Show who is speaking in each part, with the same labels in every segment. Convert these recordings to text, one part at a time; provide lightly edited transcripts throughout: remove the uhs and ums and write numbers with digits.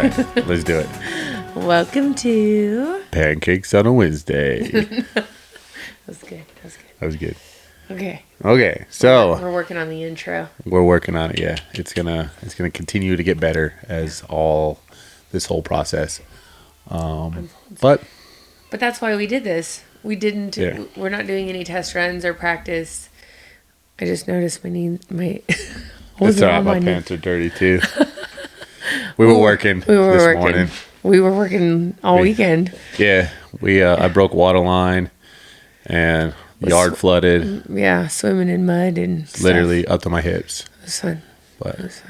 Speaker 1: right, let's do it.
Speaker 2: Welcome to
Speaker 1: Pancakes on a Wednesday.
Speaker 2: That's good.
Speaker 1: That was good.
Speaker 2: Okay,
Speaker 1: so
Speaker 2: we're working on the intro.
Speaker 1: we're working on it. Yeah, it's gonna continue to get better as this whole process. But
Speaker 2: that's why we did this. We didn't.
Speaker 1: Yeah.
Speaker 2: We're not doing any test runs or practice. I just noticed my.
Speaker 1: it's all right. My pants are dirty too. We were working this morning.
Speaker 2: We were working all weekend.
Speaker 1: Yeah, I broke water line and yard flooded.
Speaker 2: Yeah, swimming in mud and
Speaker 1: literally up to my hips.
Speaker 2: It was fun.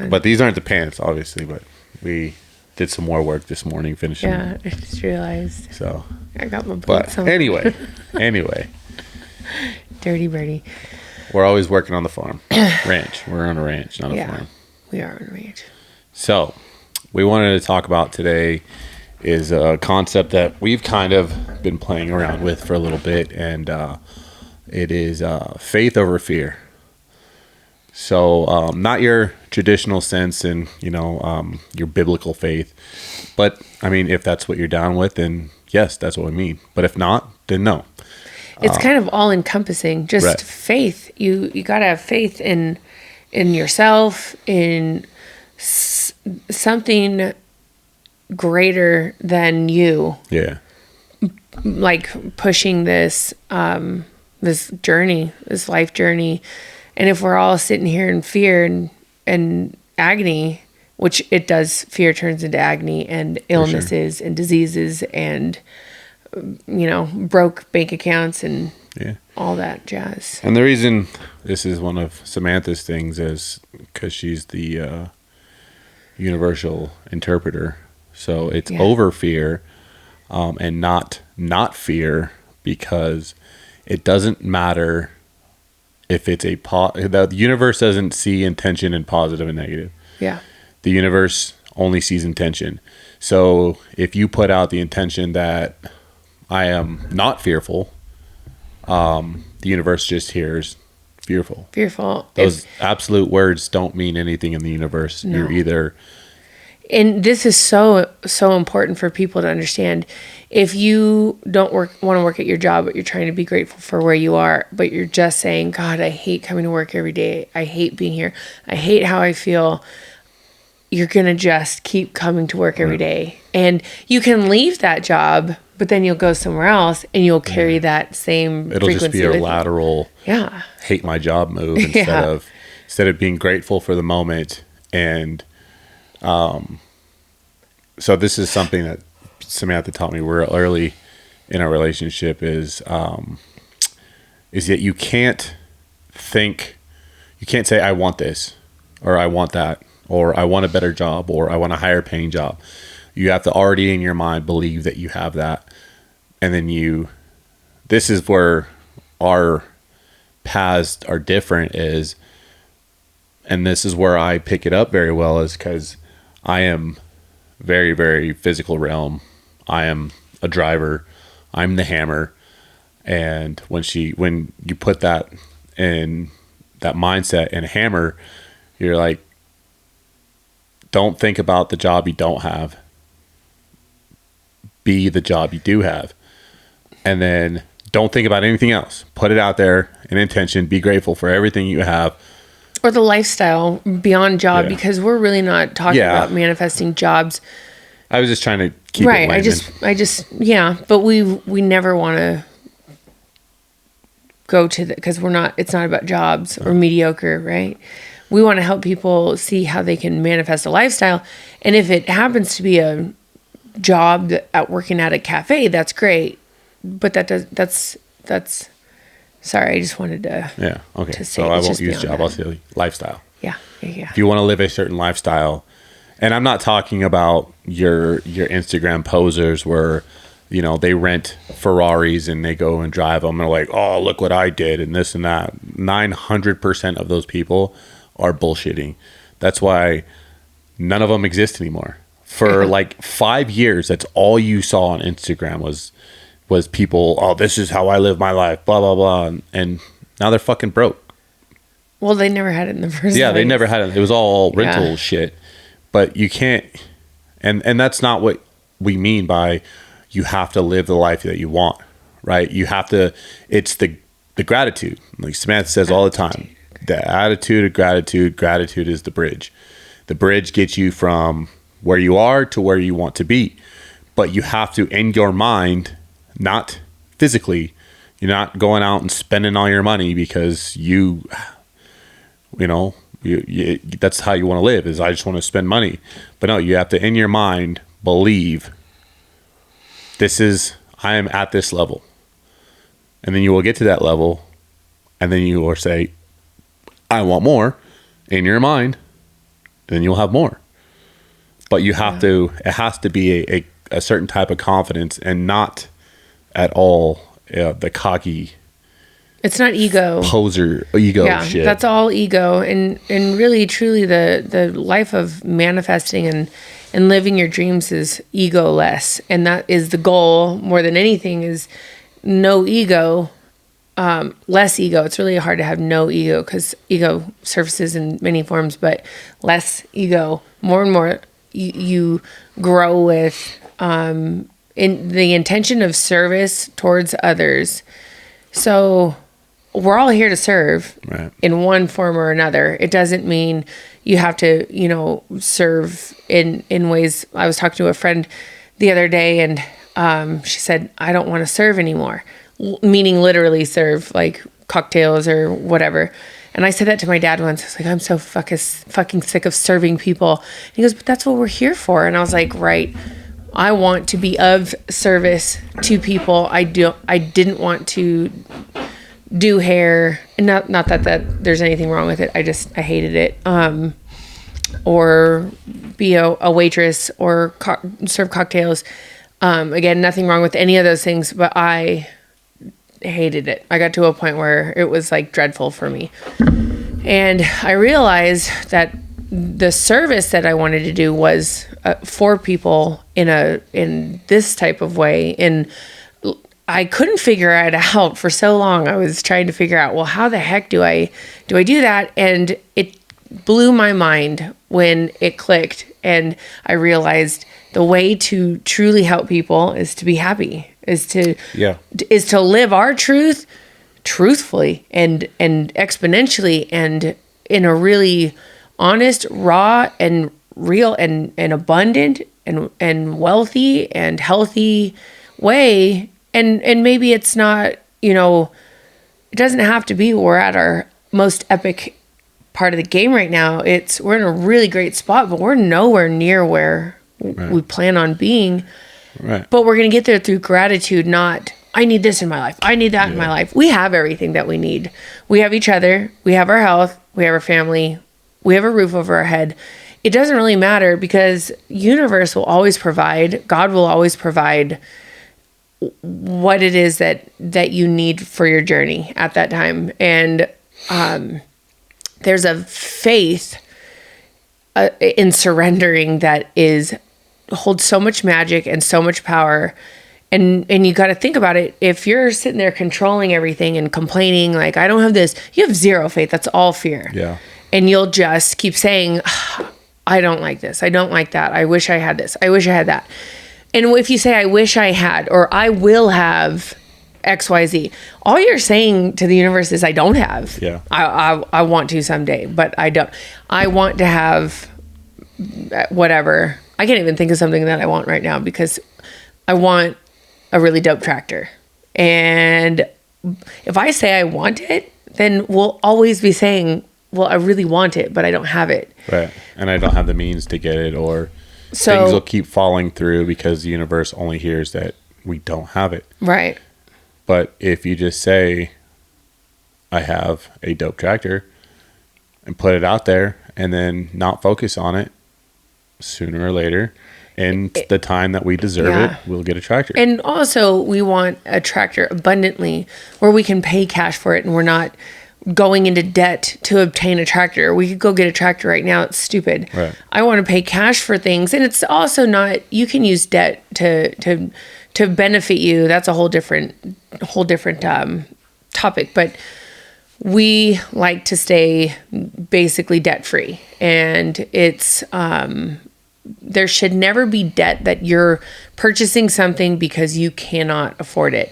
Speaker 1: But these aren't the pants, obviously. But we did some more work this morning, finishing.
Speaker 2: Yeah, I just realized.
Speaker 1: So
Speaker 2: I got my boots on.
Speaker 1: Anyway,
Speaker 2: Dirty birdie.
Speaker 1: we're always working on the farm, ranch. We're on a ranch, not a farm.
Speaker 2: We are on a ranch.
Speaker 1: So we wanted to talk about today is a concept that we've kind of been playing around with for a little bit, and it is faith over fear. So not your traditional sense and, your biblical faith. But, I mean, if that's what you're down with, then yes, that's what we mean. But if not, then no.
Speaker 2: It's kind of all encompassing, just
Speaker 1: right.
Speaker 2: faith. You got to have faith in yourself, in something greater than you.
Speaker 1: Yeah.
Speaker 2: Like pushing this journey, this life journey. And if we're all sitting here in fear and agony, which it does, fear turns into agony and illnesses and diseases and, broke bank accounts and all that jazz.
Speaker 1: And the reason this is one of Samantha's things is because she's the universal interpreter. So it's over fear and not fear, because it doesn't matter if it's the universe doesn't see intention in positive and negative.
Speaker 2: Yeah.
Speaker 1: The universe only sees intention. So if you put out the intention that I am not fearful, the universe just hears fearful.
Speaker 2: Fearful.
Speaker 1: Those absolute words don't mean anything in the universe.
Speaker 2: No.
Speaker 1: You're either...
Speaker 2: And this is so important for people to understand. If you don't want to work at your job, but you're trying to be grateful for where you are, but you're just saying, God, I hate coming to work every day. I hate being here. I hate how I feel. You're going to just keep coming to work every day. And you can leave that job, but then you'll go somewhere else and you'll carry that same
Speaker 1: It'll just be a lateral hate my job move instead of being grateful for the moment. And so this is something that Samantha taught me real early in our relationship is that you can't say I want this or I want that or I want a better job or I want a higher paying job. You have to already in your mind believe that you have that. And then this is where our paths are different and this is where I pick it up very well, is because I am very, very physical realm. I am a driver. I'm the hammer. And when you put that in that mindset and hammer, you're like, don't think about the job you don't have. Be the job you do have. And then don't think about anything else. Put it out there in intention. Be grateful for everything you have.
Speaker 2: Or the lifestyle beyond job, because we're really not talking about manifesting jobs.
Speaker 1: I was just trying to keep it layman.
Speaker 2: But we never want to go to because it's not about jobs or mediocre, right? We want to help people see how they can manifest a lifestyle. And if it happens to be a job at working at a cafe, that's great. But that's sorry, I just wanted to.
Speaker 1: Yeah. Okay. So I won't use job. I'll say lifestyle.
Speaker 2: Yeah.
Speaker 1: If you want to live a certain lifestyle, and I'm not talking about your Instagram posers where, they rent Ferraris and they go and drive them and they're like, oh, look what I did and this and that. 900% of those people are bullshitting. That's why none of them exist anymore. For like 5 years, that's all you saw on Instagram was people, oh, this is how I live my life, blah, blah, blah. And now they're fucking broke.
Speaker 2: Well, they never had it in the first place.
Speaker 1: Yeah, they never had it. It was all rental shit. But you can't, And that's not what we mean by you have to live the life that you want, right? You have to, it's the gratitude. Like Samantha says all the time, the attitude of gratitude is the bridge. The bridge gets you from where you are to where you want to be. But you have to, in your mind, not physically, you're not going out and spending all your money because you that's how you want to live, is I just want to spend money. But no, you have to, in your mind, believe I am at this level. And then you will get to that level, and then you will say, I want more, in your mind, and then you'll have more. But you have to, it has to be a certain type of confidence, and not at all the cocky,
Speaker 2: it's not ego,
Speaker 1: poser ego shit.
Speaker 2: That's all ego. And really truly the life of manifesting and living your dreams is ego-less, and that is the goal more than anything, is no ego, less ego. It's really hard to have no ego because ego surfaces in many forms, but less ego, more and more you grow with in the intention of service towards others. So we're all here to serve,
Speaker 1: right, in
Speaker 2: one form or another. It doesn't mean you have to, serve in ways. I was talking to a friend the other day, and she said, I don't want to serve anymore, meaning literally serve, like cocktails or whatever. And I said that to my dad once. I was like, I'm so fucking sick of serving people. And he goes, but that's what we're here for. And I was like, right. I want to be of service to people. I didn't want to do hair, and not that there's anything wrong with it. I hated it. Or be a waitress or serve cocktails. Again, nothing wrong with any of those things, but I hated it. I got to a point where it was like dreadful for me. And I realized that the service that I wanted to do was for people in this type of way. And I couldn't figure it out for so long. I was trying to figure out, well, how the heck do I do that? And it blew my mind when it clicked, and I realized the way to truly help people is to be happy, is to live our truth truthfully and exponentially, and in a really honest, raw and real and abundant and wealthy and healthy way. And maybe it's not, it doesn't have to be we're at our most epic part of the game right now. We're in a really great spot, but we're nowhere near where we plan on being.
Speaker 1: Right.
Speaker 2: But we're going to get there through gratitude, not, I need this in my life, I need that in my life. We have everything that we need. We have each other. We have our health. We have our family. We have a roof over our head. It doesn't really matter, because universe will always provide. God will always provide what it is that you need for your journey at that time. And there's a faith in surrendering that holds so much magic and so much power. And you got to think about it. If you're sitting there controlling everything and complaining, like, I don't have this, you have zero faith. That's all fear.
Speaker 1: Yeah.
Speaker 2: And you'll just keep saying, I don't like this, I don't like that, I wish I had this, I wish I had that. And if you say, I wish I had, or I will have XYZ, all you're saying to the universe is, I don't have.
Speaker 1: Yeah.
Speaker 2: I want to someday, but I don't. I want to have whatever. I can't even think of something that I want right now, because I want a really dope tractor. And if I say I want it, then we'll always be saying, well, I really want it, but I don't have it.
Speaker 1: Right. And I don't have the means to get it, or things will keep falling through because the universe only hears that we don't have it.
Speaker 2: Right.
Speaker 1: But if you just say, I have a dope tractor, and put it out there, and then not focus on it, sooner or later, in the time that we deserve it, we'll get a tractor.
Speaker 2: And also, we want a tractor abundantly, where we can pay cash for it, and we're not going into debt to obtain a tractor. We could go get a tractor right now. It's stupid.
Speaker 1: Right.
Speaker 2: I want to pay cash for things. And it's also not, you can use debt to benefit you. That's a whole different topic. But we like to stay basically debt free. And it's there should never be debt that you're purchasing something because you cannot afford it.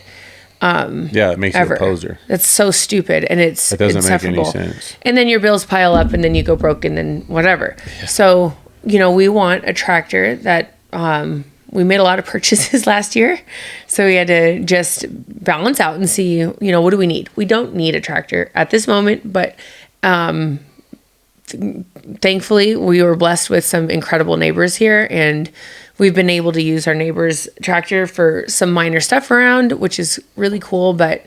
Speaker 1: Yeah, it makes you a poser.
Speaker 2: That's so stupid, and it
Speaker 1: doesn't make any sense.
Speaker 2: And then your bills pile up, and then you go broke, and then whatever. Yeah. So, we want a tractor that we made a lot of purchases last year, so we had to just balance out and see, what do we need? We don't need a tractor at this moment, but thankfully we were blessed with some incredible neighbors here, and we've been able to use our neighbor's tractor for some minor stuff around, which is really cool. But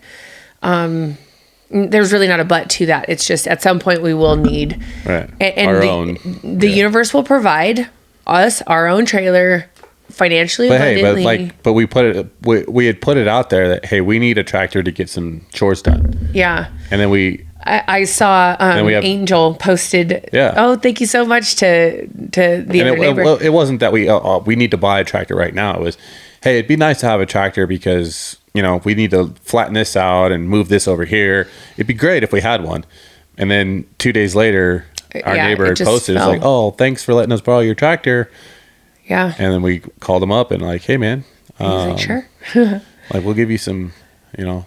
Speaker 2: there's really not a but to that. It's just at some point we will need,
Speaker 1: right.
Speaker 2: And the universe will provide us our own trailer financially.
Speaker 1: But we had put it out there that, hey, we need a tractor to get some chores done.
Speaker 2: Yeah.
Speaker 1: And then
Speaker 2: I saw Angel posted.
Speaker 1: Yeah.
Speaker 2: Oh, thank you so much to the other neighbor.
Speaker 1: It wasn't that we need to buy a tractor right now. It was, hey, it'd be nice to have a tractor because we need to flatten this out and move this over here. It'd be great if we had one. And then 2 days later, our neighbor had posted. It's like, oh, thanks for letting us borrow your tractor.
Speaker 2: Yeah.
Speaker 1: And then we called him up and like, hey man,
Speaker 2: he's like, sure.
Speaker 1: like we'll give you some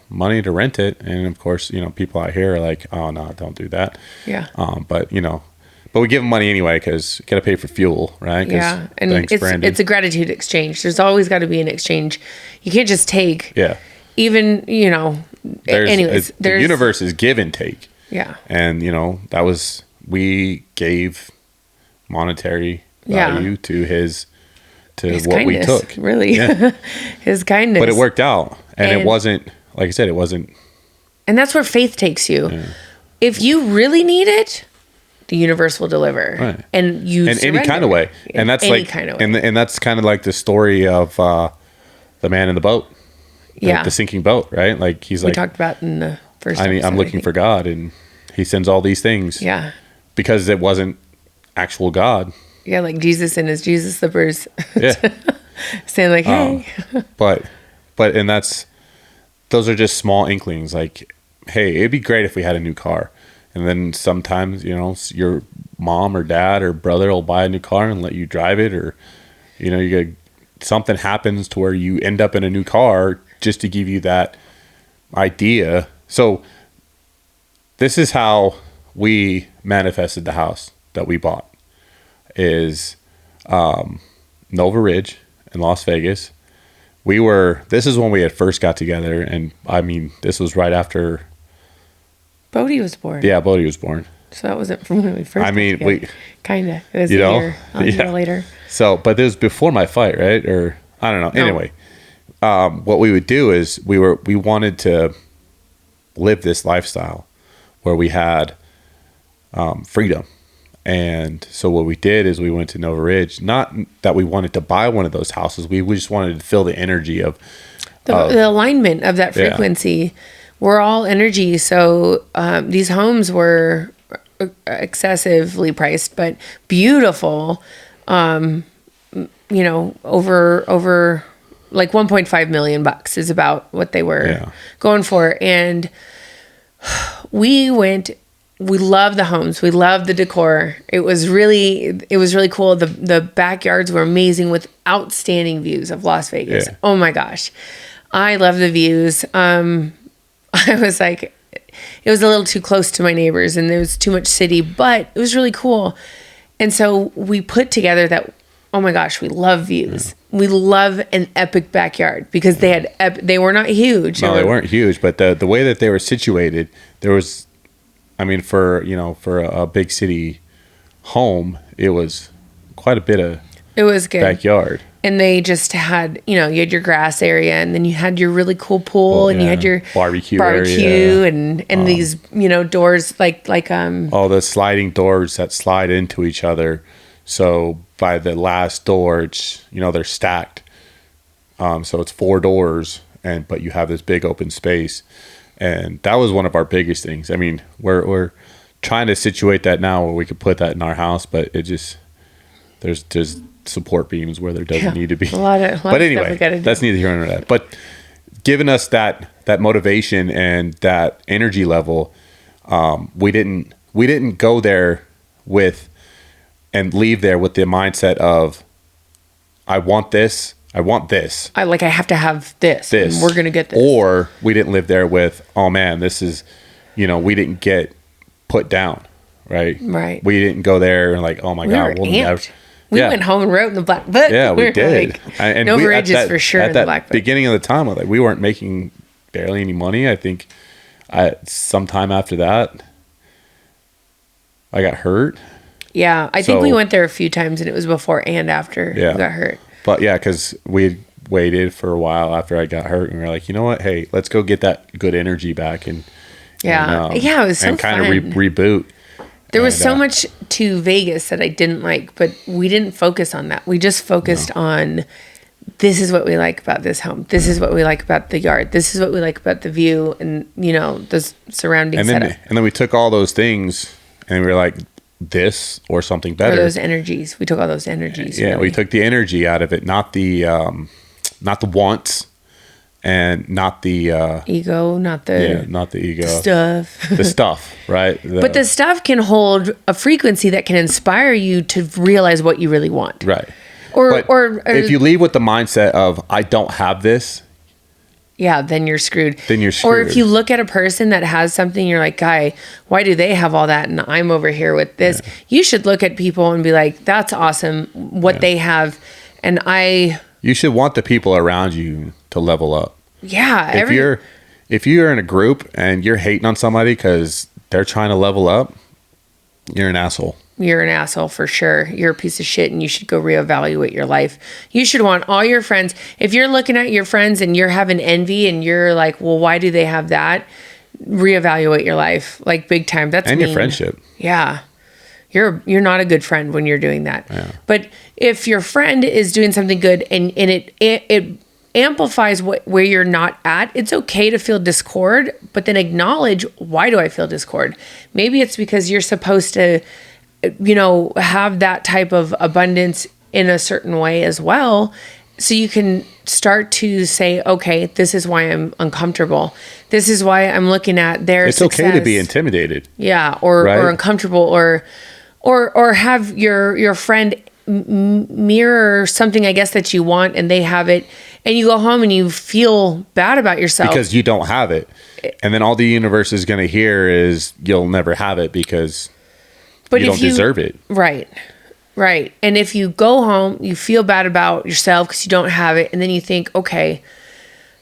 Speaker 1: money to rent it. And of course, people out here are like, oh no, don't do that.
Speaker 2: Yeah.
Speaker 1: But we give them money anyway, because you got to pay for fuel, right?
Speaker 2: Yeah. And it's a gratitude exchange. There's always got to be an exchange. You can't just take.
Speaker 1: Yeah.
Speaker 2: Even, anyways.
Speaker 1: The universe is give and take.
Speaker 2: Yeah.
Speaker 1: And, we gave monetary value to his what
Speaker 2: kindness,
Speaker 1: we took.
Speaker 2: Really. Yeah. His kindness.
Speaker 1: But it worked out. And it wasn't, like I said, it wasn't.
Speaker 2: And that's where faith takes you. Yeah. If you really need it, the universe will deliver.
Speaker 1: Right.
Speaker 2: And you
Speaker 1: in any kind of way. And that's
Speaker 2: any kind of way.
Speaker 1: And that's kind of like the story of the man in the boat.
Speaker 2: Yeah.
Speaker 1: The sinking boat, right? Like we
Speaker 2: talked about in the first episode,
Speaker 1: I'm looking for God, and he sends all these things.
Speaker 2: Yeah. Because
Speaker 1: it wasn't actual God.
Speaker 2: Yeah, like Jesus and his Jesus slippers.
Speaker 1: Yeah.
Speaker 2: Saying like, hey.
Speaker 1: But those are just small inklings. Like, hey, it'd be great if we had a new car. And then sometimes, your mom or dad or brother will buy a new car and let you drive it, or, something happens to where you end up in a new car just to give you that idea. So this is how we manifested the house that we bought. Is Nova Ridge in Las Vegas. This is when we had first got together, and this was right after
Speaker 2: Bodie was born.
Speaker 1: Yeah, Bodie was born.
Speaker 2: So that wasn't from when we first
Speaker 1: we
Speaker 2: kinda. It was a year later.
Speaker 1: So, but it was before my fight, right? Or I don't know. No. Anyway, what we would do is we wanted to live this lifestyle where we had freedom. And so what we did is we went to Nova Ridge. Not that we wanted to buy one of those houses. We just wanted to feel the energy of
Speaker 2: the alignment of that frequency. Yeah. We're all energy. So these homes were excessively priced, but beautiful. Over like $1.5 million is about what they were going for. And we love the homes. We love the decor. It was really cool. The backyards were amazing with outstanding views of Las Vegas. Yeah. Oh my gosh. I love the views. I was like, it was a little too close to my neighbors and there was too much city, but it was really cool. And so we put together that, oh my gosh, we love views. Yeah. We love an epic backyard because they were not huge.
Speaker 1: No, they weren't huge, but the way that they were situated, there was, for a big city home, it was quite a bit of backyard.
Speaker 2: And they just had, you had your grass area, and then you had your really cool pool, and you had your
Speaker 1: barbecue area.
Speaker 2: and these, doors like
Speaker 1: all the sliding doors that slide into each other. So by the last door, it's, they're stacked. So it's 4 doors, but you have this big open space. And that was one of our biggest things. We're trying to situate that now where we could put that in our house, but it just, there's support beams where there doesn't need to be. But anyway, that's neither here nor there. But giving us that motivation and that energy level, we didn't go there and leave there with the mindset of I want this. I want this.
Speaker 2: I have to have this.
Speaker 1: This.
Speaker 2: And we're going to get this.
Speaker 1: Or we didn't live there with, oh man, this is, we didn't get put down, right?
Speaker 2: Right.
Speaker 1: We didn't go there and like, oh my God,
Speaker 2: were
Speaker 1: we'll
Speaker 2: amped.
Speaker 1: never.
Speaker 2: We went home and wrote in the black book.
Speaker 1: Yeah, we did.
Speaker 2: And no bridges for sure in the black book.
Speaker 1: Beginning of the time, like we weren't making barely any money. I think sometime after that, I got hurt.
Speaker 2: Yeah, I think we went there a few times, and it was before and after you got hurt.
Speaker 1: But yeah, because we had waited for a while after I got hurt, and we were like, you know what? Hey, let's go get that good energy back, it was so fun. And kind of reboot.
Speaker 2: There was so much to Vegas that I didn't like, but we didn't focus on that. We just focused on, this is what we like about this home. This is what we like about the yard. This is what we like about the view and, the surrounding setup.
Speaker 1: And then we took all those things and we were like, this or something better.
Speaker 2: Or those energies. We took all those energies.
Speaker 1: Yeah, really. We took the energy out of it, not the wants and not the
Speaker 2: ego, not the
Speaker 1: ego
Speaker 2: stuff.
Speaker 1: The stuff, right?
Speaker 2: But the stuff can hold a frequency that can inspire you to realize what you really want.
Speaker 1: Right.
Speaker 2: Or
Speaker 1: if you leave with the mindset of I don't have this,
Speaker 2: yeah, then you're screwed.
Speaker 1: Or
Speaker 2: if you look at a person that has something, you're like, guy, why do they have all that and I'm over here with this? Yeah. You should look at people and be like, that's awesome what they have. And
Speaker 1: you should want the people around you to level up.
Speaker 2: Yeah.
Speaker 1: If you're in a group and you're hating on somebody because they're trying to level up, you're an asshole.
Speaker 2: You're an asshole for sure. You're a piece of shit and you should go reevaluate your life. You should want all your friends. If you're looking at your friends and you're having envy and you're like, well, why do they have that? Reevaluate your life, like big time. That's
Speaker 1: and
Speaker 2: mean.
Speaker 1: Your friendship.
Speaker 2: Yeah. You're not a good friend when you're doing that.
Speaker 1: Yeah.
Speaker 2: But if your friend is doing something good and it amplifies where you're not at, it's okay to feel discord, but then acknowledge, why do I feel discord? Maybe it's because you're supposed to have that type of abundance in a certain way as well. So you can start to say, okay, this is why I'm uncomfortable. This is why I'm looking at their success.
Speaker 1: It's okay to be intimidated.
Speaker 2: Yeah. Or uncomfortable or have your friend mirror something, I guess, that you want and they have it. And you go home and you feel bad about yourself.
Speaker 1: Because you don't have it. And then all the universe is going to hear is you'll never have it because you don't deserve it.
Speaker 2: Right. Right. And if you go home, you feel bad about yourself because you don't have it. And then you think, okay,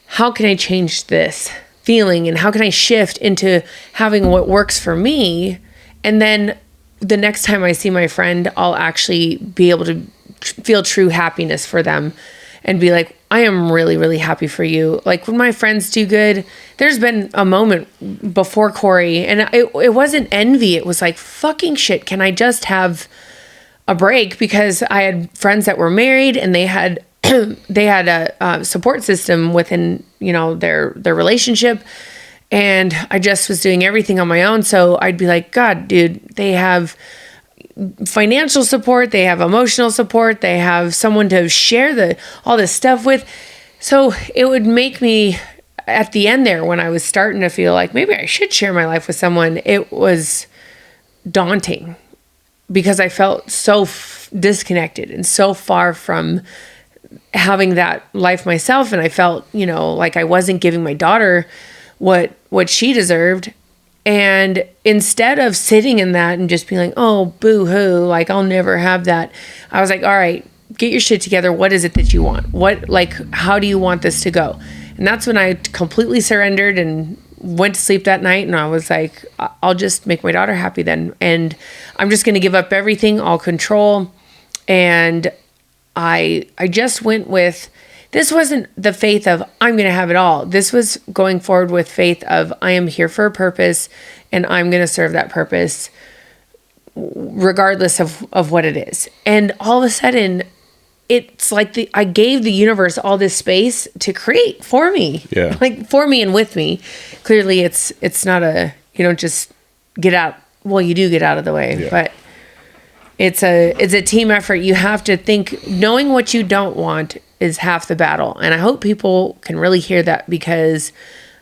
Speaker 2: how can I change this feeling? And how can I shift into having what works for me? And then the next time I see my friend, I'll actually be able to feel true happiness for them and be like, I am really, really happy for you. Like when my friends do good, there's been a moment before Corey and it wasn't envy. It was like, fucking shit. Can I just have a break? Because I had friends that were married and they had a support system within, their relationship. And I just was doing everything on my own. So I'd be like, God, dude, they have financial support, they have emotional support, they have someone to share all this stuff with. So it would make me, at the end there, when I was starting to feel like maybe I should share my life with someone, it was daunting because I felt so disconnected and so far from having that life myself. And I felt, like I wasn't giving my daughter what she deserved. And instead of sitting in that and just being like, oh, boo-hoo, like I'll never have that, I was like, all right, get your shit together. What is it that you want? How do you want this to go? And that's when I completely surrendered and went to sleep that night. And I was like, I'll just make my daughter happy then. And I'm just going to give up everything, all control. And I just went with, this wasn't the faith of I'm going to have it all. This was going forward with faith of I am here for a purpose and I'm going to serve that purpose regardless of what it is. And all of a sudden it's like I gave the universe all this space to create for me.
Speaker 1: Yeah.
Speaker 2: Like for me and with me. Clearly it's not you don't just get out. Well, you do get out of the way, but it's a team effort. You have to think, knowing what you don't want is half the battle. And I hope people can really hear that, because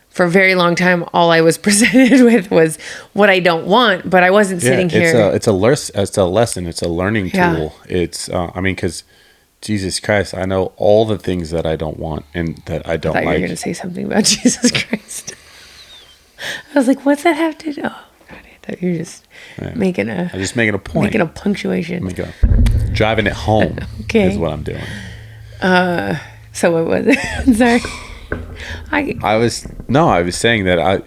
Speaker 2: for a very long time, all I was presented with was what I don't want, but I wasn't sitting here.
Speaker 1: It's a lesson. It's a learning tool. It's, because Jesus Christ, I know all the things that I don't want and that I don't
Speaker 2: I thought you were
Speaker 1: like.
Speaker 2: going to say something about Jesus Christ. I was like, what's that have to do? Oh, God, I thought you were just making a...
Speaker 1: I'm just making a point.
Speaker 2: Making a punctuation.
Speaker 1: Driving it home
Speaker 2: Okay.
Speaker 1: is what I'm doing.
Speaker 2: So what was it? Sorry.
Speaker 1: I was saying that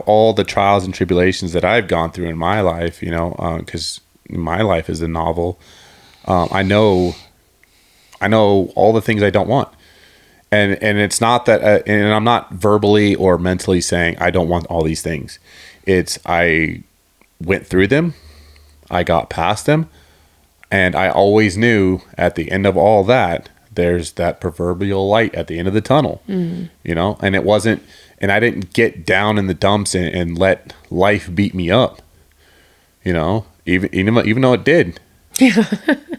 Speaker 1: all the trials and tribulations that I've gone through in my life, because my life is a novel. I know all the things I don't want, and it's not that, and I'm not verbally or mentally saying I don't want all these things. It's I went through them, I got past them, and I always knew at the end of all that, there's that proverbial light at the end of the tunnel, and it wasn't, and I didn't get down in the dumps and let life beat me up, even though it did.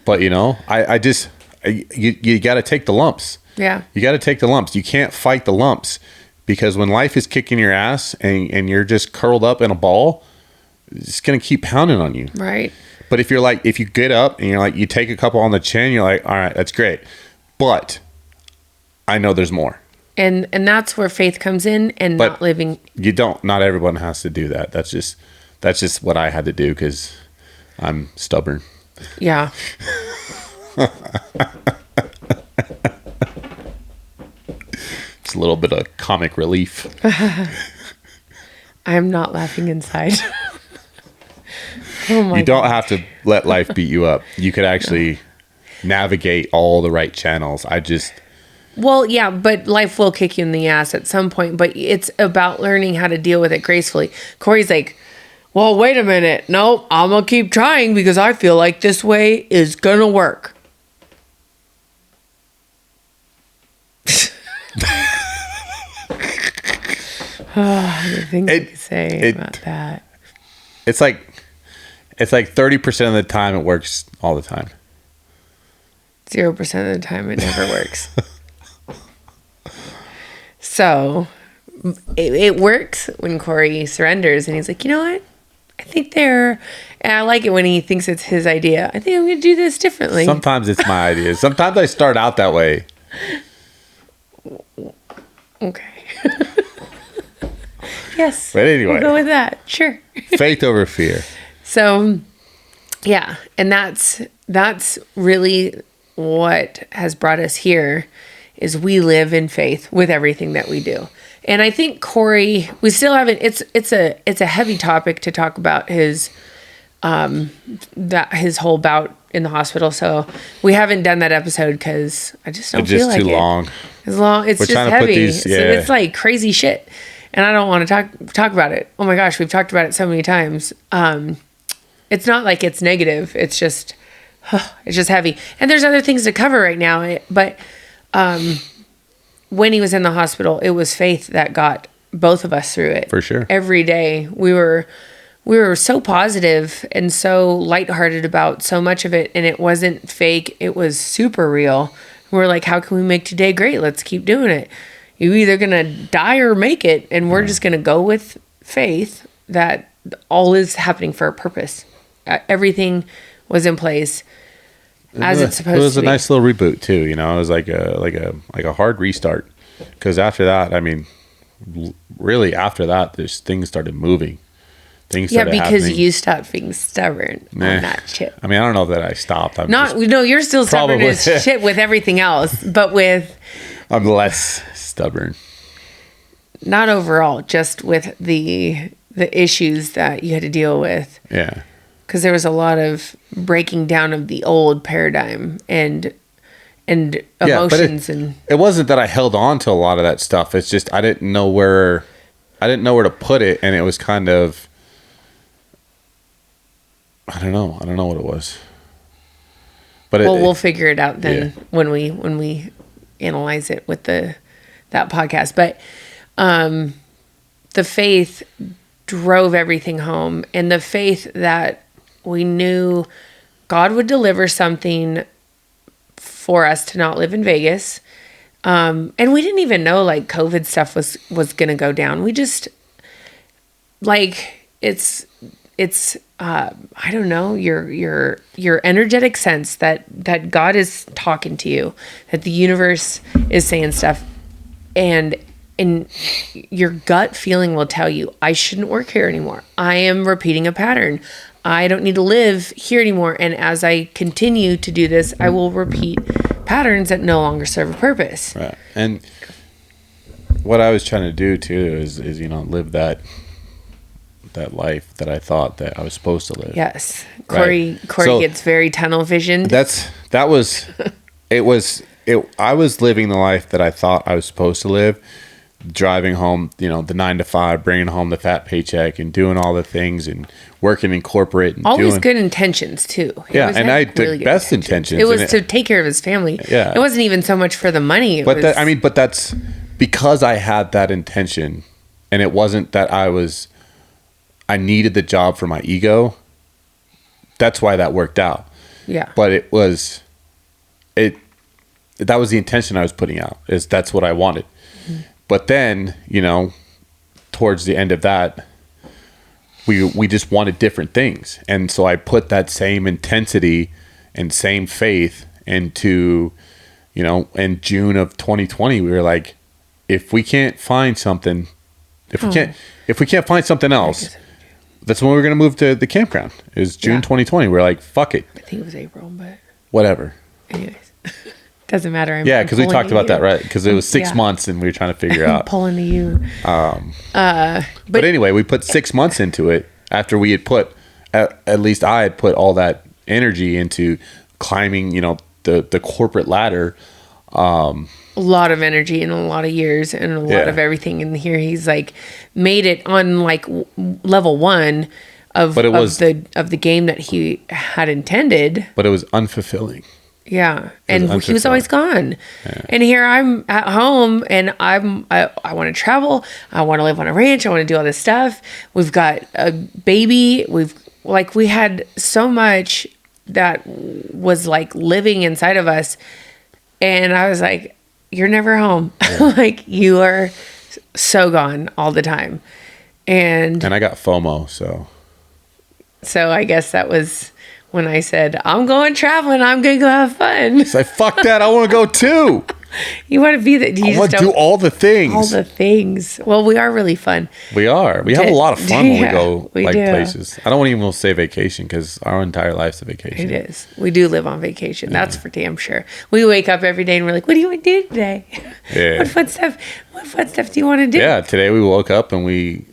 Speaker 1: But I just, you got to take the lumps.
Speaker 2: Yeah.
Speaker 1: You got to take the lumps. You can't fight the lumps, because when life is kicking your ass and you're just curled up in a ball, it's going to keep pounding on you.
Speaker 2: Right.
Speaker 1: But if you get up and you take a couple on the chin, you're like, all right, that's great. But I know there's more.
Speaker 2: And that's where faith comes in, and
Speaker 1: But
Speaker 2: not living.
Speaker 1: not everyone has to do that. That's just what I had to do, because I'm stubborn.
Speaker 2: Yeah.
Speaker 1: It's a little bit of comic relief.
Speaker 2: I'm not laughing inside. Oh my
Speaker 1: You don't have to let life beat you up. You could actually navigate all the right channels.
Speaker 2: Well, yeah, but life will kick you in the ass at some point, but it's about learning how to deal with it gracefully. Corey's like, well, wait a minute. Nope, I'm going to keep trying because I feel like this way is going to work. The things you can say about that.
Speaker 1: It's like 30% of the time it works all the time.
Speaker 2: 0% of the time it never works. So it works when Corey surrenders and he's like, you know what? I think and I like it when he thinks it's his idea. I think I'm going to do this differently.
Speaker 1: Sometimes it's my idea. Sometimes I start out that way.
Speaker 2: Okay. Yes.
Speaker 1: But anyway.
Speaker 2: We'll go with that. Sure.
Speaker 1: Faith over fear.
Speaker 2: So, yeah. And that's really what has brought us here, is we live in faith with everything that we do. And I think Corey, we still haven't, it's a heavy topic to talk about his whole bout in the hospital. So we haven't done that episode because I just don't feel like it.
Speaker 1: It's too long.
Speaker 2: It's long. It's
Speaker 1: We're
Speaker 2: just
Speaker 1: trying to put
Speaker 2: heavy.
Speaker 1: these-
Speaker 2: So
Speaker 1: yeah.
Speaker 2: it's like crazy shit. And I don't want to talk about it. Oh my gosh, we've talked about it so many times. It's not like it's negative. It's just heavy. And there's other things to cover right now. But when he was in the hospital, it was faith that got both of us through it.
Speaker 1: For sure.
Speaker 2: Every day we were so positive and so lighthearted about so much of it, and it wasn't fake. It was super real. We're like, how can we make today great? Let's keep doing it. You're either going to die or make it, and we're just going to go with faith that all is happening for a purpose. Everything was in place as it's supposed to be.
Speaker 1: It was a nice little reboot too, It was like a hard restart, because after that, I mean, really after that, things started moving. Things started
Speaker 2: because
Speaker 1: happening.
Speaker 2: you stopped being stubborn on that shit.
Speaker 1: I mean, I don't know that I stopped.
Speaker 2: You're still stubborn
Speaker 1: Probably.
Speaker 2: as shit with everything else, but
Speaker 1: I'm less stubborn.
Speaker 2: Not overall, just with the issues that you had to deal with.
Speaker 1: Yeah.
Speaker 2: Because there was a lot of breaking down of the old paradigm and emotions.
Speaker 1: It wasn't that I held on to a lot of that stuff. It's just I didn't know where to put it, and it was kind of, I don't know what it was. But
Speaker 2: we'll figure it out then when we analyze it with that podcast. But the faith drove everything home, and the faith that we knew God would deliver something for us to not live in Vegas. And we didn't even know like COVID stuff was going to go down. We just it's I don't know, your energetic sense that God is talking to you, that the universe is saying stuff, and your gut feeling will tell you, I shouldn't work here anymore. I am repeating a pattern. I don't need to live here anymore. And as I continue to do this, I will repeat patterns that no longer serve a purpose.
Speaker 1: Right. And what I was trying to do too is live that life that I thought that I was supposed to live.
Speaker 2: Yes.
Speaker 1: Right.
Speaker 2: Corey
Speaker 1: So
Speaker 2: gets very tunnel visioned.
Speaker 1: I was living the life that I thought I was supposed to live, driving home, the 9 to 5, bringing home the fat paycheck and doing all the things and working in corporate and
Speaker 2: always good intentions too.
Speaker 1: And I had the best intentions.
Speaker 2: It was to take care of his family.
Speaker 1: Yeah.
Speaker 2: It wasn't even so much for the money.
Speaker 1: But that's because I had that intention, and it wasn't that I needed the job for my ego. That's why that worked out.
Speaker 2: Yeah.
Speaker 1: But that was the intention I was putting out, is that's what I wanted. Mm-hmm. But then, towards the end of that, we just wanted different things. And so I put that same intensity and same faith into, in June of 2020, we were like, if we can't find something, if we can't find something else, that's when we're going to move to the campground. It was June 2020. We're like, fuck it.
Speaker 2: I think it was April, but
Speaker 1: whatever.
Speaker 2: Anyways. Doesn't matter.
Speaker 1: Because we talked about that, right? Because it was 6 months and we were trying to figure out.
Speaker 2: Pulling to you.
Speaker 1: But anyway, we put 6 months into it after we had put, at least I had put all that energy into climbing, the corporate ladder.
Speaker 2: A lot of energy and a lot of years and a lot of everything in here. He's like made it on like level 1 of the game that he had intended.
Speaker 1: But it was unfulfilling.
Speaker 2: Yeah. And he was always gone. Yeah. And here I'm at home and I want to travel. I want to live on a ranch. I want to do all this stuff. We've got a baby. We had so much that was like living inside of us. And I was like, you're never home. Yeah. Like you are so gone all the time. And
Speaker 1: I got FOMO.
Speaker 2: So I guess that was when I said, I'm going traveling, I'm going to go have fun.
Speaker 1: It's like, fuck that, I want to go too.
Speaker 2: You want to be that?
Speaker 1: I want to do all the things.
Speaker 2: All the things. Well, we are really fun.
Speaker 1: We are. We have a lot of fun when we go places. I don't even want to say vacation because our entire life's a vacation.
Speaker 2: It is. We do live on vacation. Yeah. That's for damn sure. We wake up every day and we're like, what do you want to do today? Yeah. What fun stuff do you want to do?
Speaker 1: Yeah, today we woke up and we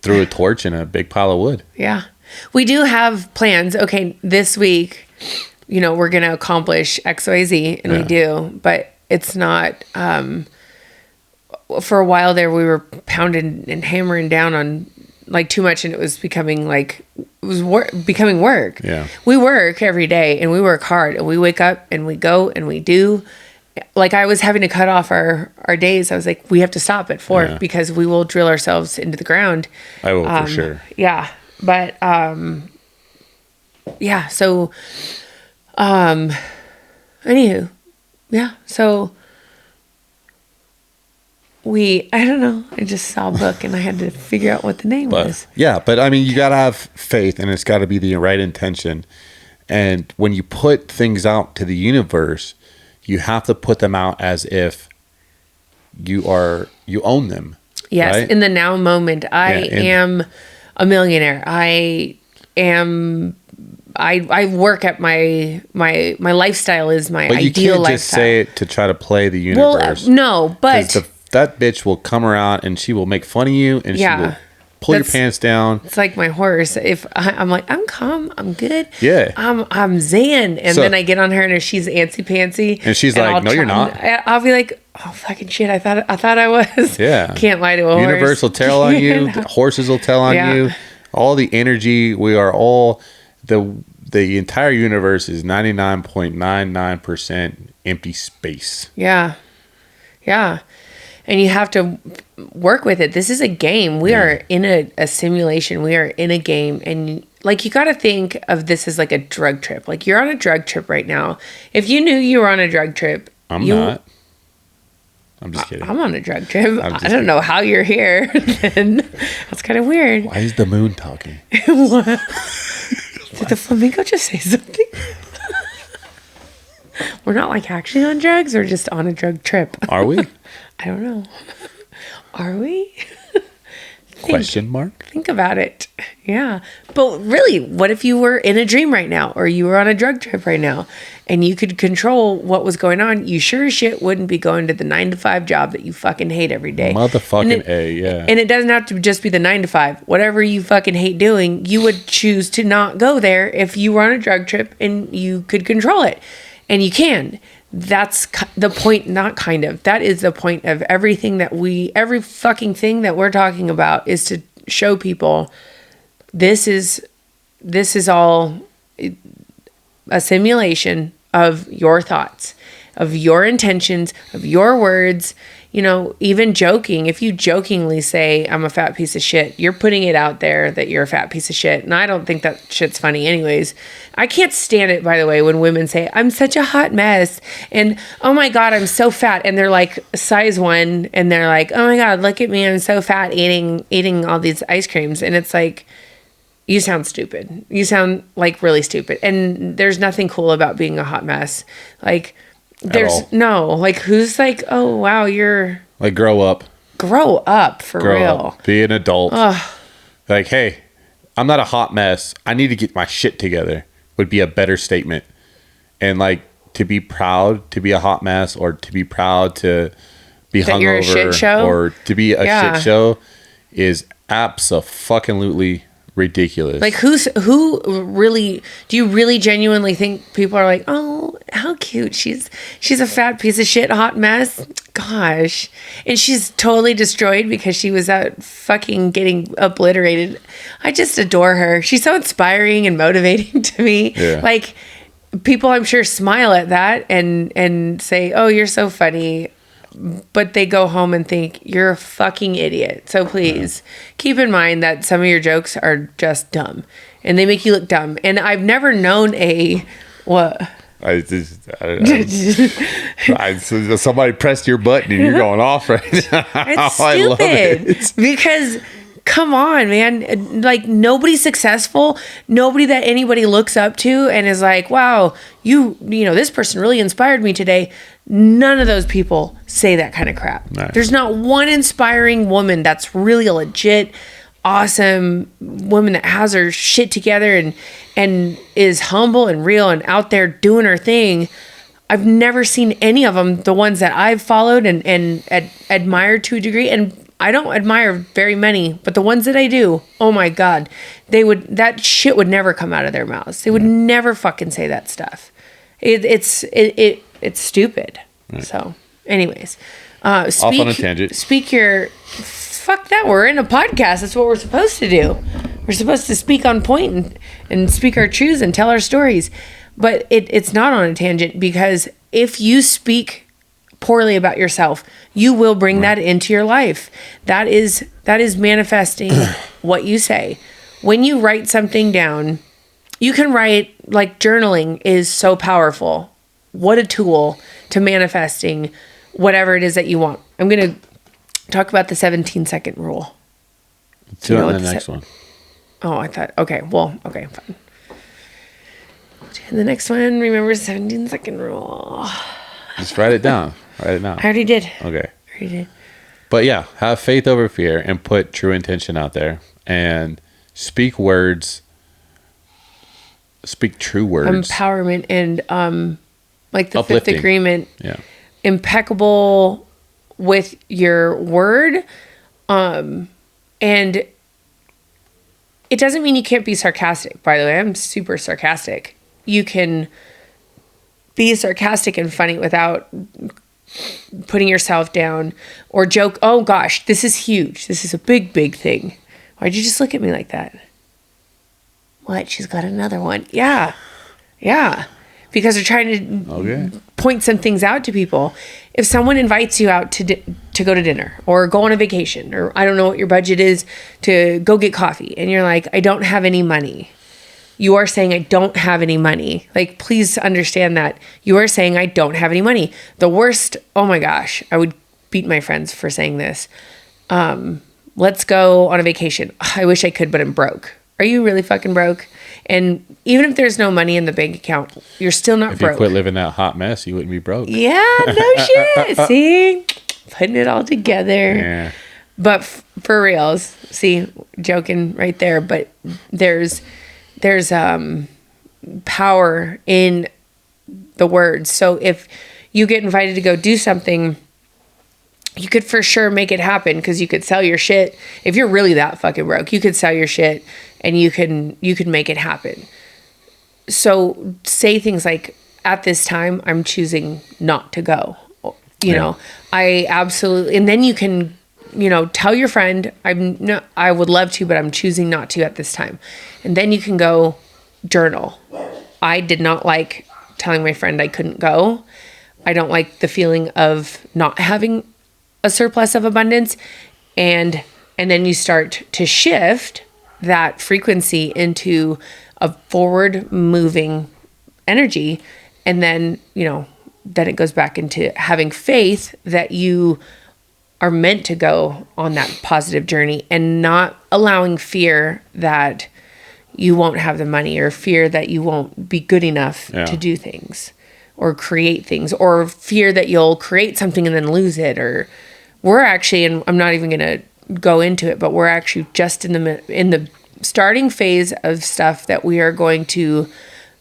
Speaker 1: threw a torch in a big pile of wood.
Speaker 2: Yeah. We do have plans. Okay, this week, we're going to accomplish X, Y, Z, and we do. But it's not. For a while there, we were pounding and hammering down on like too much, and it was becoming becoming work.
Speaker 1: Yeah,
Speaker 2: we work every day, and we work hard, and we wake up and we go and we do. Like I was having to cut off our days. I was like, we have to stop at 4 because we will drill ourselves into the ground.
Speaker 1: I will for sure.
Speaker 2: Yeah. But, so, anywho, so I don't know, I just saw a book and I had to figure out what the name was.
Speaker 1: Yeah, but I mean, you got to have faith and it's got to be the right intention. And when you put things out to the universe, you have to put them out as if you own them.
Speaker 2: Yes,
Speaker 1: right?
Speaker 2: In the now moment, I am a millionaire. I work at my lifestyle is my ideal lifestyle. But you can't just
Speaker 1: say it to try to play the universe.
Speaker 2: Well, no, but
Speaker 1: that bitch will come around and she will make fun of you and she will pull your pants down.
Speaker 2: It's like my horse. If I'm like, I'm calm, I'm good.
Speaker 1: Yeah.
Speaker 2: I'm zen. And then I get on her and if she's antsy pantsy.
Speaker 1: And she's like, no, you're not.
Speaker 2: I'll be like, oh, fucking shit. I thought I was.
Speaker 1: Yeah.
Speaker 2: Can't lie to a horse.
Speaker 1: Universe will tell on you. The horses will tell on you. All the energy. We are all, the entire universe is 99.99% empty space.
Speaker 2: Yeah. Yeah. And you have to work with it. This is a game. We are in a simulation. We are in a game. And like, you got to think of this as like a drug trip. Like you're on a drug trip right now. If you knew you were on a drug trip.
Speaker 1: I'm not. I'm just kidding.
Speaker 2: I'm on a drug trip. I don't
Speaker 1: kidding.
Speaker 2: know how you're here. Then that's kind of weird.
Speaker 1: Why is the moon talking?
Speaker 2: What? Did the flamingo just say something? We're not like actually on drugs or just on a drug trip.
Speaker 1: Are we?
Speaker 2: I don't know. Are we?
Speaker 1: Question mark?
Speaker 2: Think about it. Yeah. But really, what if you were in a dream right now or you were on a drug trip right now and you could control what was going on? You sure as shit wouldn't be going to the 9-to-5 job that you fucking hate every day.
Speaker 1: Motherfucking A, yeah.
Speaker 2: And it doesn't have to just be the 9-to-5. Whatever you fucking hate doing, you would choose to not go there if you were on a drug trip and you could control it. And you can. That's the point, not kind of. That is the point of everything every fucking thing that we're talking about is to show people this is all a simulation of your thoughts, of your intentions, of your words. You know, even joking, if you jokingly say, I'm a fat piece of shit, you're putting it out there that you're a fat piece of shit. And I don't think that shit's funny anyways. I can't stand it, by the way, when women say, I'm such a hot mess. And, oh my God, I'm so fat. And they're like size 1. And they're like, oh my God, look at me. I'm so fat eating all these ice creams. And it's like, you sound stupid. You sound like really stupid. And there's nothing cool about being a hot mess. Like, there's no, like, who's like, oh, wow, you're...
Speaker 1: Like, grow up.
Speaker 2: Grow up, for real.
Speaker 1: Up. Be an adult. Like, hey, I'm not a hot mess. I need to get my shit together would be a better statement. And, like, to be proud to be a hot mess or to be proud to be
Speaker 2: that you're a shit show?
Speaker 1: Or to be a shit show is abso-fucking-lutely ridiculous.
Speaker 2: Like, who really, do you really genuinely think people are like, oh, how cute, she's a fat piece of shit hot mess, gosh, and she's totally destroyed because she was out fucking getting obliterated? I just adore her. She's so inspiring and motivating to me. Like, people I'm sure smile at that and say, oh, you're so funny, but they go home and think you're a fucking idiot. So please keep in mind that some of your jokes are just dumb and they make you look dumb. And I've never known
Speaker 1: somebody pressed your button and you're going off right now.
Speaker 2: It's stupid. I love it. Because come on, man. Like, nobody's successful. Nobody that anybody looks up to and is like, wow, you know, this person really inspired me today. None of those people say that kind of crap. No. There's not one inspiring woman that's really a legit, awesome woman that has her shit together and is humble and real and out there doing her thing. I've never seen any of them, the ones that I've followed and admired to a degree. And I don't admire very many, but the ones that I do, oh my God, that shit would never come out of their mouths. They would never fucking say that stuff. It's stupid. Right. So, anyways,
Speaker 1: off on a tangent.
Speaker 2: Fuck that. We're in a podcast. That's what we're supposed to do. We're supposed to speak on point and speak our truths and tell our stories. But it's not on a tangent, because if you speak poorly about yourself, you will bring that into your life. That is manifesting what you say. When you write something down, you can write, like, journaling is so powerful. What a tool to manifesting whatever it is that you want. I'm going to talk about the 17-second rule.
Speaker 1: Do it in the next one.
Speaker 2: Oh, I thought, okay, fine. And the next one, remember 17-second rule.
Speaker 1: Just write it down. Write it down.
Speaker 2: I already did.
Speaker 1: Okay. But yeah, have faith over fear and put true intention out there and speak words. Speak true words.
Speaker 2: Empowerment and like the
Speaker 1: uplifting.
Speaker 2: Fifth Agreement.
Speaker 1: Yeah.
Speaker 2: Impeccable with your word. And it doesn't mean you can't be sarcastic, by the way. I'm super sarcastic. You can be sarcastic and funny without putting yourself down or joke. Oh gosh, this is huge. This is a big, big thing. Why'd you just look at me like that? What? She's got another one. Yeah. Because they're trying to point some things out to people. If someone invites you out to go to dinner or go on a vacation, or I don't know what your budget is to go get coffee, and you're like, I don't have any money. You are saying, I don't have any money. Like, please understand that. You are saying, I don't have any money. The worst, oh my gosh, I would beat my friends for saying this. Let's go on a vacation. I wish I could, but I'm broke. Are you really fucking broke? And even if there's no money in the bank account, you're still not
Speaker 1: If
Speaker 2: broke.
Speaker 1: you quit living that hot mess, you wouldn't be broke.
Speaker 2: Yeah, no shit. See? Putting it all together.
Speaker 1: Yeah.
Speaker 2: But for reals, see, joking right there, but there's power in the words. So if you get invited to go do something, you could for sure make it happen because you could sell your shit. If you're really that fucking broke, you could sell your shit and you can make it happen. So say things like, at this time, I'm choosing not to go. You know, I absolutely, and then you can, tell your friend, I would love to, but I'm choosing not to at this time. And then you can go journal. I did not like telling my friend I couldn't go. I don't like the feeling of not having a surplus of abundance. And then you start to shift that frequency into a forward moving energy. And then, then it goes back into having faith that you are meant to go on that positive journey and not allowing fear that you won't have the money or fear that you won't be good enough to do things or create things or fear that you'll create something and then lose it. Or we're actually, and I'm not even going to go into it, but we're actually just in the starting phase of stuff that we are going to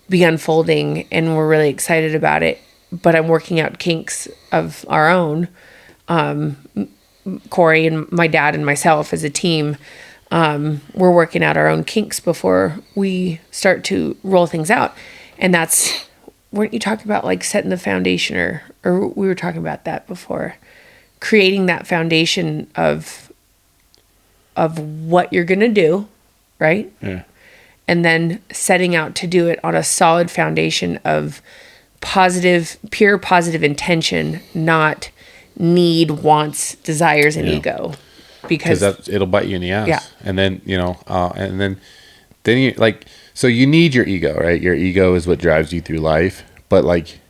Speaker 2: be unfolding, and we're really excited about it. But I'm working out kinks of our own. Corey and my dad and myself as a team, we're working out our own kinks before we start to roll things out. And that's, weren't you talking about like setting the foundation or we were talking about that before, creating that foundation of what you're going to do, right?
Speaker 1: Yeah.
Speaker 2: And then setting out to do it on a solid foundation of pure positive intention, not need, wants, desires, and ego. Because
Speaker 1: it'll bite you in the ass.
Speaker 2: Yeah.
Speaker 1: And then, then you like, so you need your ego, right? Your ego is what drives you through life. But like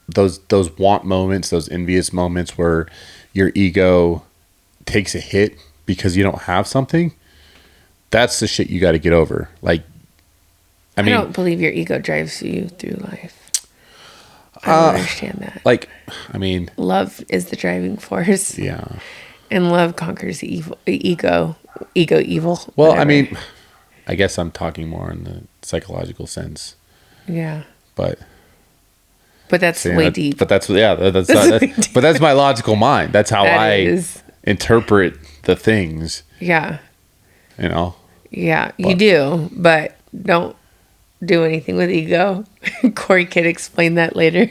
Speaker 1: those want moments, those envious moments where your ego takes a hit because you don't have something, that's the shit you got to get over. Like, I mean,
Speaker 2: don't believe your ego drives you through life. I don't understand that.
Speaker 1: Like, I mean,
Speaker 2: love is the driving force.
Speaker 1: Yeah.
Speaker 2: And love conquers ego evil.
Speaker 1: Well,
Speaker 2: whatever.
Speaker 1: I mean, I guess I'm talking more in the psychological sense.
Speaker 2: Yeah.
Speaker 1: But
Speaker 2: that's way deep.
Speaker 1: But that's but that's my logical mind. That's how I interpret the things.
Speaker 2: Yeah. Yeah, you
Speaker 1: But
Speaker 2: do, but don't do anything with ego. Corey can explain that later.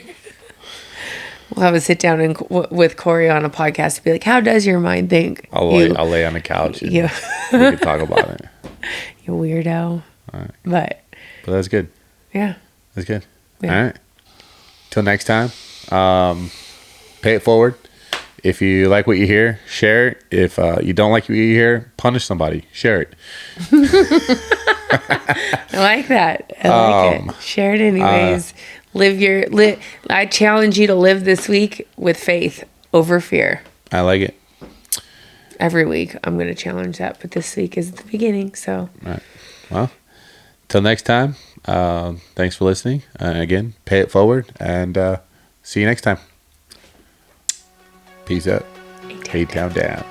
Speaker 2: We'll have a sit down with Corey on a podcast to be like, how does your mind think?
Speaker 1: I'll lay on the couch and we can talk about it.
Speaker 2: You weirdo.
Speaker 1: All right.
Speaker 2: But
Speaker 1: that's good.
Speaker 2: Yeah.
Speaker 1: That's good.
Speaker 2: Yeah.
Speaker 1: All right. Till next time, pay it forward. If you like what you hear, share it. If you don't like what you hear, punish somebody. Share it.
Speaker 2: I like that. I like it. Share it anyways. I challenge you to live this week with faith over fear.
Speaker 1: I like it.
Speaker 2: Every week I'm going to challenge that, but this week is the beginning. So.
Speaker 1: All right. Well, till next time. Thanks for listening. Again, pay it forward, and see you next time. Peace out. 8 down.